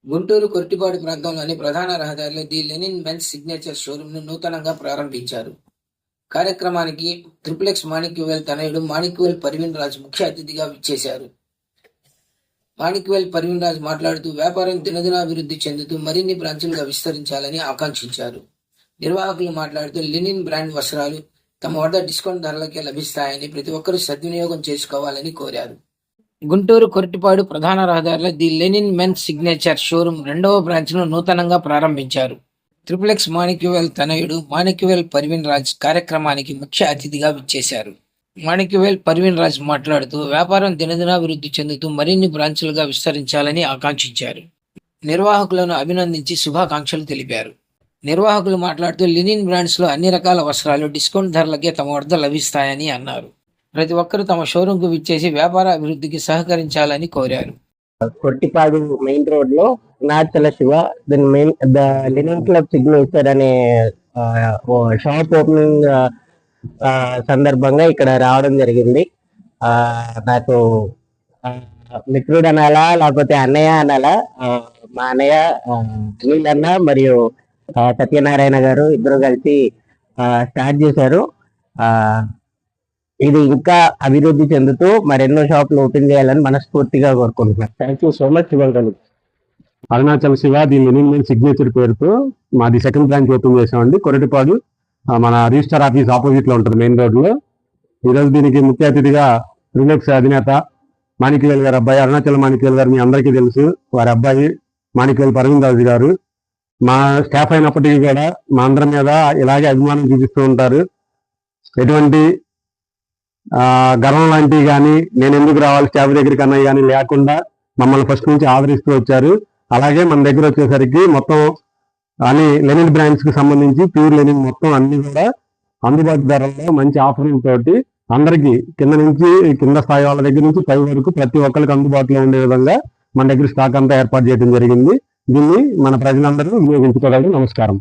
గుంటూరు కొర్టిపాడు ప్రాంతంలోని ప్రధాన రహదారిలో ది లెనిన్ మెన్స్ సిగ్నేచర్ షోరూంను నూతనంగా ప్రారంభించారు. కార్యక్రమానికి ట్రిపుల్ మాణిక్యవేల్ తనయుడు మాణిక్యవేల్ పర్వీన్ రాజ్ ముఖ్య అతిథిగా విచ్చేశారు. మాణిక్యవేల్ పర్వీన్ రాజ్ మాట్లాడుతూ వ్యాపారం దినదినాభివృద్ధి చెందుతూ మరిన్ని బ్రాంచులుగా విస్తరించాలని ఆకాంక్షించారు. నిర్వాహకులు మాట్లాడుతూ లెనిన్ బ్రాండ్ వస్త్రాలు తమ వద్ద డిస్కౌంట్ ధరలకే లభిస్తాయని ప్రతి ఒక్కరూ సద్వినియోగం చేసుకోవాలని కోరారు. గుంటూరు కొర్టిపాడు ప్రధాన రహదారిలో the Lenin men's signature showroom 2వ బ్రాంచ్ను నూతనంగా ప్రారంభించారు. ట్రిపుల్ మాణిక్యవేల్ తనయుడు మాణిక్యవేల్ పర్వీన్ రాజ్ కార్యక్రమానికి ముఖ్య అతిథిగా విచ్చేశారు. మాణిక్యవేల్ పర్వీన్ రాజ్ మాట్లాడుతూ వ్యాపారం దినదినాభివృద్ధి చెందుతూ మరిన్ని బ్రాంచులుగా విస్తరించాలని ఆకాంక్షించారు. నిర్వాహకులను అభినందించి శుభాకాంక్షలు తెలిపారు. నిర్వాహకులు మాట్లాడుతూ లెనిన్ బ్రాండ్స్లో అన్ని రకాల వస్త్రాలు డిస్కౌంట్ ధరలకే తమ వద్ద లభిస్తాయని అన్నారు. ప్రతి ఒక్కరూ తమ షోరూంకు విచ్చేసి వ్యాపార అభివృద్ధికి సహకరించాలని కోరారు. కొట్టిపాడు మెయిన్ రోడ్ లో నాచల Siva the Lenin club signature అనే షాప్ ఓపెనింగ్ సందర్భంగా ఇక్కడ రావడం జరిగింది. నాకు మిత్రుడు అనాలా లేకపోతే అన్నయ్య అనాలా, మా అన్నయ్య అనిల్ అన్న మరియు సత్యనారాయణ గారు ఇద్దరు కలిసి స్టార్ట్ చేశారు. ఇది ఇంకా అభివృద్ధి చెందుతూ మరెన్నో షాపులు ఓపెన్ చేయాలని మనస్ఫూర్తిగా కోరుకుంటున్నాను. Thank you so much. ఇవ్వగలను Arunachal Siva the Lenin men's signature పేరుతో మాది సెకండ్ బ్రాంచ్ ఓపెన్ చేసామండి. కొరటిపాడు మన రిజిస్టర్ ఆఫీస్ ఆపోజిట్ లో ఉంటుంది మెయిన్ రోడ్ లో. ఈరోజు దీనికి ముఖ్య అతిథిగా రిలెక్స్ అధినేత మాణిక్యవేల్ గారు అబ్బాయి అరుణాచల్ మాణిక్యవేల్ గారు మీ అందరికీ తెలుసు. వారి అబ్బాయి మాణిక్యవేల్ పర్వీన్ రాజు గారు మా స్టాఫ్ అయినప్పటికీ కూడా మా అందరి మీద ఇలాగే అభిమానం చూపిస్తూ ఉంటారు. ఎటువంటి గర్వం లాంటివి కానీ నేను ఎందుకు రావాలి స్టాఫ్ దగ్గరికి అన్నవి కానీ లేకుండా మమ్మల్ని ఫస్ట్ నుంచి ఆదరిస్తూ వచ్చారు. అలాగే మన దగ్గర వచ్చేసరికి మొత్తం అన్ని లెనిన్ బ్రాండ్స్ కి సంబంధించి ప్యూర్ లెనిన్ మొత్తం అన్ని కూడా అందుబాటు ధరల్లో మంచి ఆఫరింగ్ తోటి అందరికీ కింద స్థాయి వాళ్ళ దగ్గర నుంచి పై వరకు ప్రతి ఒక్కరికి అందుబాటులో ఉండే విధంగా మన దగ్గర స్టాక్ అంతా ఏర్పాటు చేయడం జరిగింది. దీన్ని మన ప్రజలందరూ వినియోగించుకోగలరు. నమస్కారం.